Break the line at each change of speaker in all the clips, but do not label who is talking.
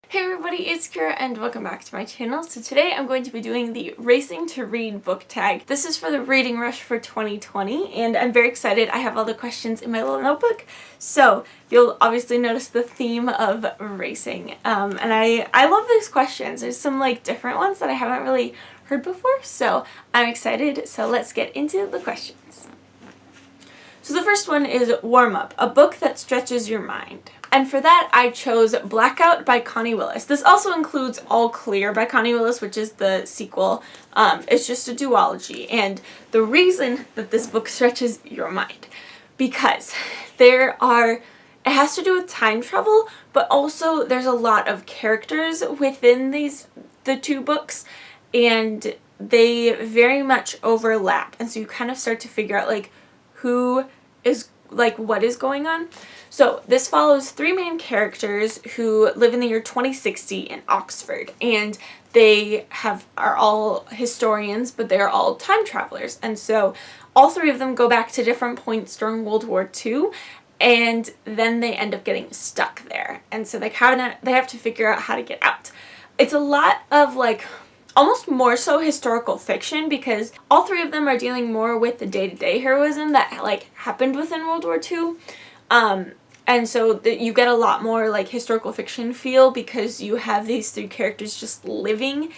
Hey everybody, it's Kira and welcome back to my channel. So today I'm going to be doing the Racing to Read book tag. This is for the Reading Rush for 2020 and I'm very excited. I have all the questions in my little notebook. So you'll obviously notice the theme of racing. And I love these questions. There's some different ones that I haven't really heard before. So I'm excited. So let's get into the questions. So the first one is Warm Up, a book that stretches your mind. And for that, I chose Blackout by Connie Willis. This also includes All Clear by Connie Willis, which is the sequel. It's just a duology. And the reason that this book stretches your mind, because it has to do with time travel, but also there's a lot of characters within the two books, and they very much overlap. And so you kind of start to figure out who is what is going on. So this follows three main characters who live in the year 2060 in Oxford, and they are all historians, but they're all time travelers. And so all three of them go back to different points during World War II, and then they end up getting stuck there. And so they have to figure out how to get out. It's a lot of almost more so historical fiction, because all three of them are dealing more with the day-to-day heroism that happened within World War II. And so you get a lot more historical fiction feel, because you have these three characters just living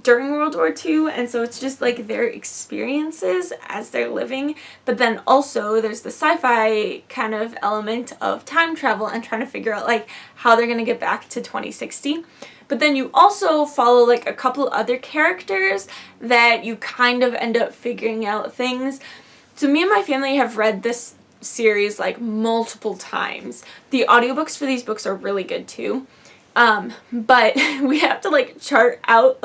during World War II, and so it's just their experiences as they're living. But then also there's the sci-fi kind of element of time travel and trying to figure out how they're going to get back to 2060. But then you also follow a couple other characters that you kind of end up figuring out things. So me and my family have read this series multiple times. The audiobooks for these books are really good too. But we have to chart out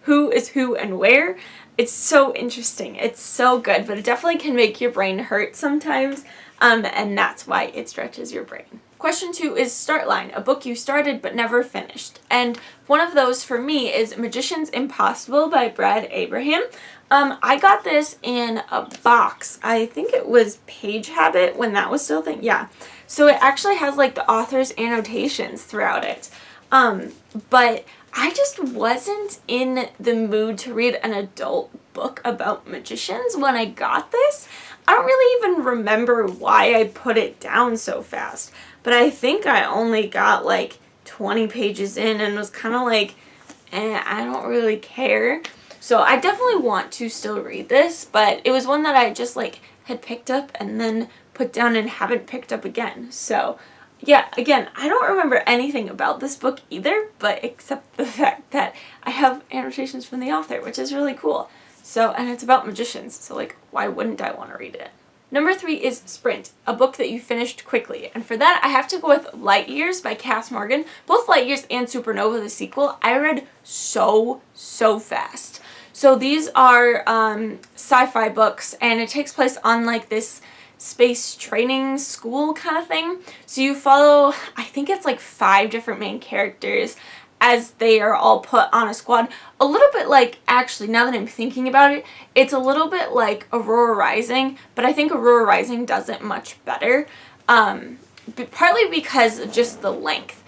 who is who and where. It's so interesting. It's so good, but it definitely can make your brain hurt sometimes. And that's why it stretches your brain. Question 2 is Startline, a book you started but never finished. And one of those for me is Magician's Impossible by Brad Abraham. I got this in a box. I think it was Page Habit when that was still a thing. Yeah. So it actually has the author's annotations throughout it. But I just wasn't in the mood to read an adult book about magicians when I got this. I don't really even remember why I put it down so fast. But I think I only got 20 pages in and was kind of I don't really care. So I definitely want to still read this, but it was one that I just had picked up and then put down and haven't picked up again. So yeah, again, I don't remember anything about this book either, but except the fact that I have annotations from the author, which is really cool. So, and it's about magicians, so why wouldn't I want to read it? Number 3 is Sprint, a book that you finished quickly. And for that, I have to go with Light Years by Cass Morgan. Both Light Years and Supernova, the sequel, I read so fast. So these are sci-fi books, and it takes place on this space training school kind of thing. So you follow, I think it's 5 different main characters as they are all put on a squad. A little bit actually, now that I'm thinking about it, it's a little bit like Aurora Rising, but I think Aurora Rising does it much better. Partly because of just the length.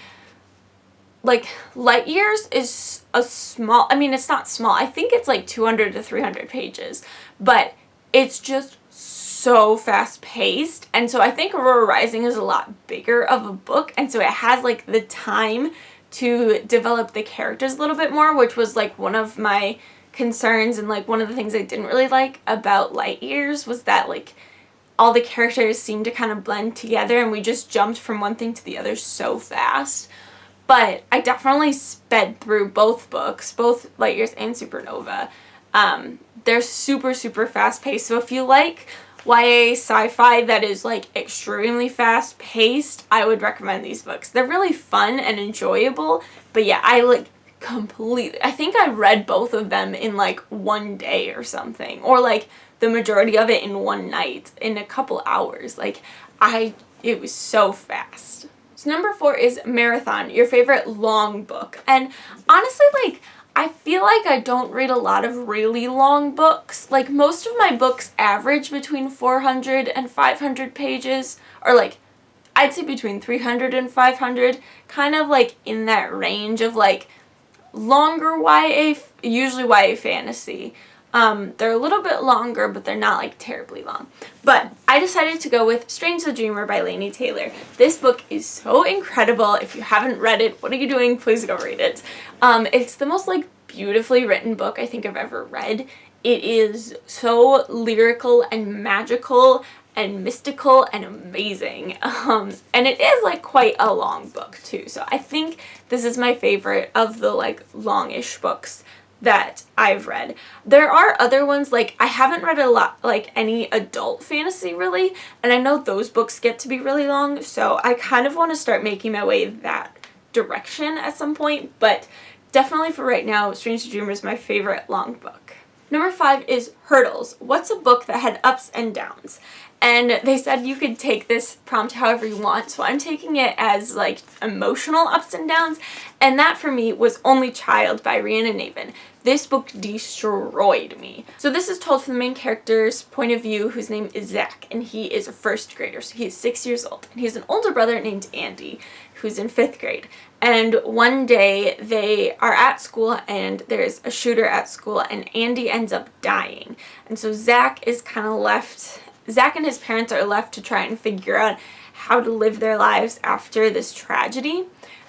Light Years is a small, it's not small, I think it's 200 to 300 pages, but it's just so fast paced, and so I think Aurora Rising is a lot bigger of a book, and so it has the time to develop the characters a little bit more, which was one of my concerns, and one of the things I didn't really like about Light Years was that all the characters seemed to kind of blend together and we just jumped from one thing to the other so fast. But I definitely sped through both books, both Light Years and Supernova. They're super fast paced, so if you like YA sci-fi that is extremely fast paced, I would recommend these books. They're really fun and enjoyable, but yeah, I completely, I think I read both of them in one day or something, or the majority of it in one night, in a couple hours. It was so fast. So number 4 is Marathon, your favorite long book. And honestly, I feel I don't read a lot of really long books. Most of my books average between 400 and 500 pages, or I'd say between 300 and 500, kind of like in that range of like longer YA, usually YA fantasy. They're a little bit longer, but they're not like terribly long. But I decided to go with Strange the Dreamer by Laini Taylor. This book is so incredible. If you haven't read it, what are you doing? Please go read it. It's the most like beautifully written book I think I've ever read. It is so lyrical and magical and mystical and amazing. And it is like quite a long book too. So I think this is my favorite of the like longish books that I've read. There are other ones, like I haven't read a lot, like any adult fantasy really, and I know those books get to be really long, so I kind of want to start making my way that direction at some point, but definitely for right now, Strange the Dreamer is my favorite long book. Number 5 is Hurdles. What's a book that had ups and downs? And they said you could take this prompt however you want, so I'm taking it as like emotional ups and downs, and that for me was Only Child by Rhiannon Navin. This book destroyed me. So this is told from the main character's point of view, whose name is Zach, and he is a first grader, so he's 6 years old. And he has an older brother named Andy, who's in 5th grade. And one day they are at school and there's a shooter at school and Andy ends up dying. And so Zach is kind of left, Zach and his parents are left to try and figure out how to live their lives after this tragedy.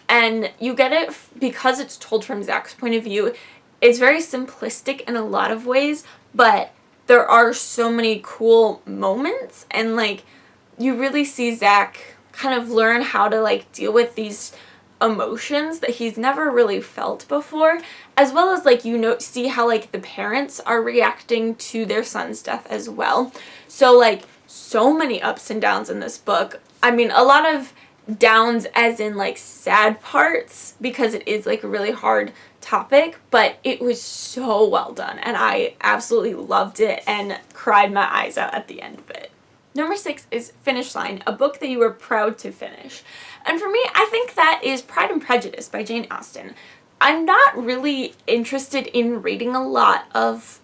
And you get it because it's told from Zach's point of view. It's very simplistic in a lot of ways, but there are so many cool moments and like you really see Zach kind of learn how to like deal with these emotions that he's never really felt before, as well as like, you know, see how like the parents are reacting to their son's death as well. So like so many ups and downs in this book. I mean, a lot of downs as in like sad parts because it is like a really hard topic, but it was so well done and I absolutely loved it and cried my eyes out at the end of it. Number 6 is Finish Line, a book that you were proud to finish. And for me, I think that is Pride and Prejudice by Jane Austen. I'm not really interested in reading a lot of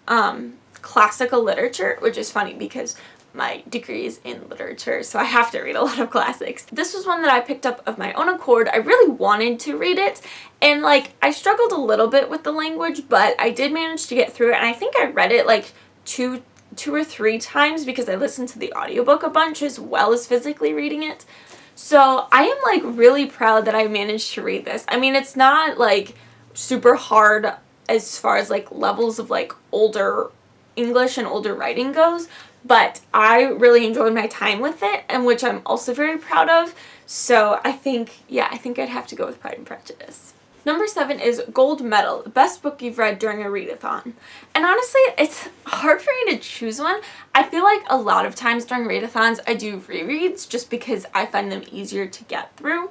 classical literature, which is funny because my degree is in literature, so I have to read a lot of classics. This was one that I picked up of my own accord. I really wanted to read it, and like I struggled a little bit with the language, but I did manage to get through it, and I think I read it like two or three times because I listened to the audiobook a bunch as well as physically reading it. So I am like really proud that I managed to read this. I mean, it's not like super hard as far as like levels of like older English and older writing goes, but I really enjoyed my time with it, and which I'm also very proud of. So I think, yeah, I think I'd have to go with Pride and Prejudice. Number 7 is Gold Medal, the best book you've read during a readathon. And honestly, it's hard for me to choose one. I feel like a lot of times during readathons I do rereads just because I find them easier to get through.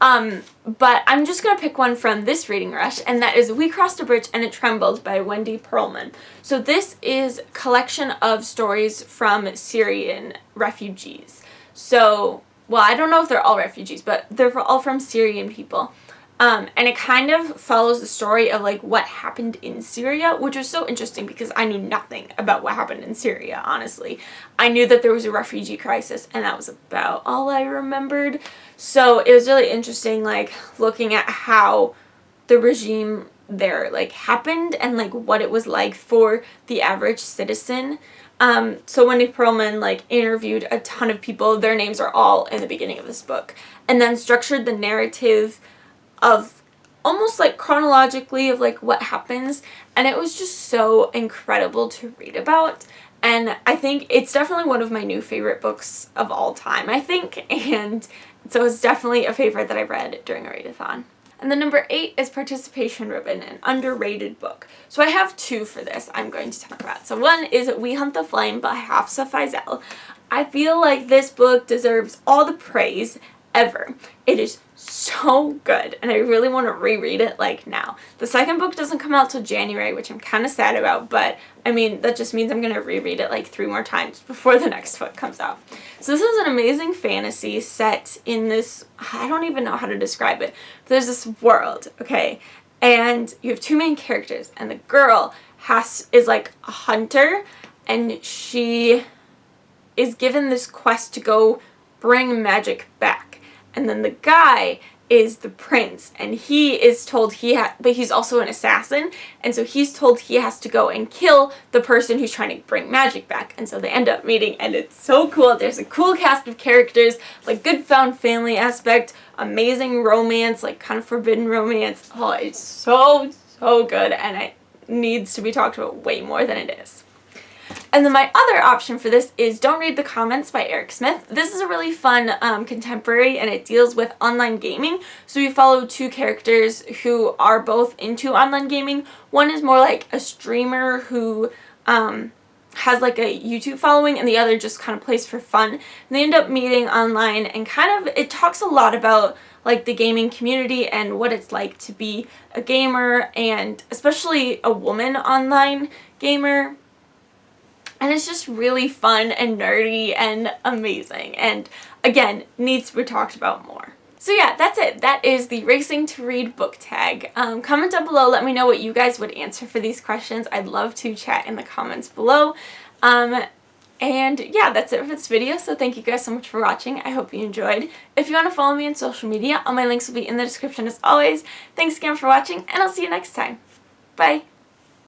But I'm just going to pick one from this reading rush, and that is We Crossed a Bridge and It Trembled by Wendy Perlman. So this is a collection of stories from Syrian refugees. So, well, I don't know if they're all refugees, but they're all from Syrian people. And it kind of follows the story of like what happened in Syria, which was so interesting because I knew nothing about what happened in Syria, honestly. I knew that there was a refugee crisis and that was about all I remembered. So it was really interesting, like looking at how the regime there like happened and like what it was like for the average citizen. So Wendy Perlman like interviewed a ton of people. Their names are all in the beginning of this book, and then structured the narrative of almost like chronologically of like what happens, and it was just so incredible to read about, and I think it's definitely one of my new favorite books of all time, I think, and so it's definitely a favorite that I read during a readathon. And then number 8 is Participation Ribbon, an underrated book. So I have 2 for this I'm going to talk about. So one is We Hunt the Flame by Hafsa Faizal. I feel like this book deserves all the praise ever. It is so good, and I really want to reread it like now. The second book doesn't come out till January, which I'm kind of sad about, but I mean, that just means I'm going to reread it like 3 more times before the next book comes out. So this is an amazing fantasy set in this, I don't even know how to describe it, but there's this world, okay, and you have 2 main characters, and the girl is like a hunter, and she is given this quest to go bring magic back. and then the guy is the prince, and he is told but he's also an assassin, and so he's told he has to go and kill the person who's trying to bring magic back, and so they end up meeting, and it's so cool. There's a cool cast of characters, like good found family aspect, amazing romance, like kind of forbidden romance. Oh, it's so good, and it needs to be talked about way more than it is. And then my other option for this is Don't Read the Comments by Eric Smith. This is a really fun contemporary, and it deals with online gaming. So we follow two characters who are both into online gaming. One is more like a streamer who has like a YouTube following, and the other just kind of plays for fun. And they end up meeting online, and it talks a lot about like the gaming community and what it's like to be a gamer, and especially a woman online gamer. And it's just really fun and nerdy and amazing, and again, needs to be talked about more. So yeah, that's it. That is the Racing to Read book tag. Comment down below, let me know what you guys would answer for these questions. I'd love to chat in the comments below. And yeah, that's it for this video, so thank you guys so much for watching. I hope you enjoyed. If you want to follow me on social media, all my links will be in the description as always. Thanks again for watching, and I'll see you next time. Bye!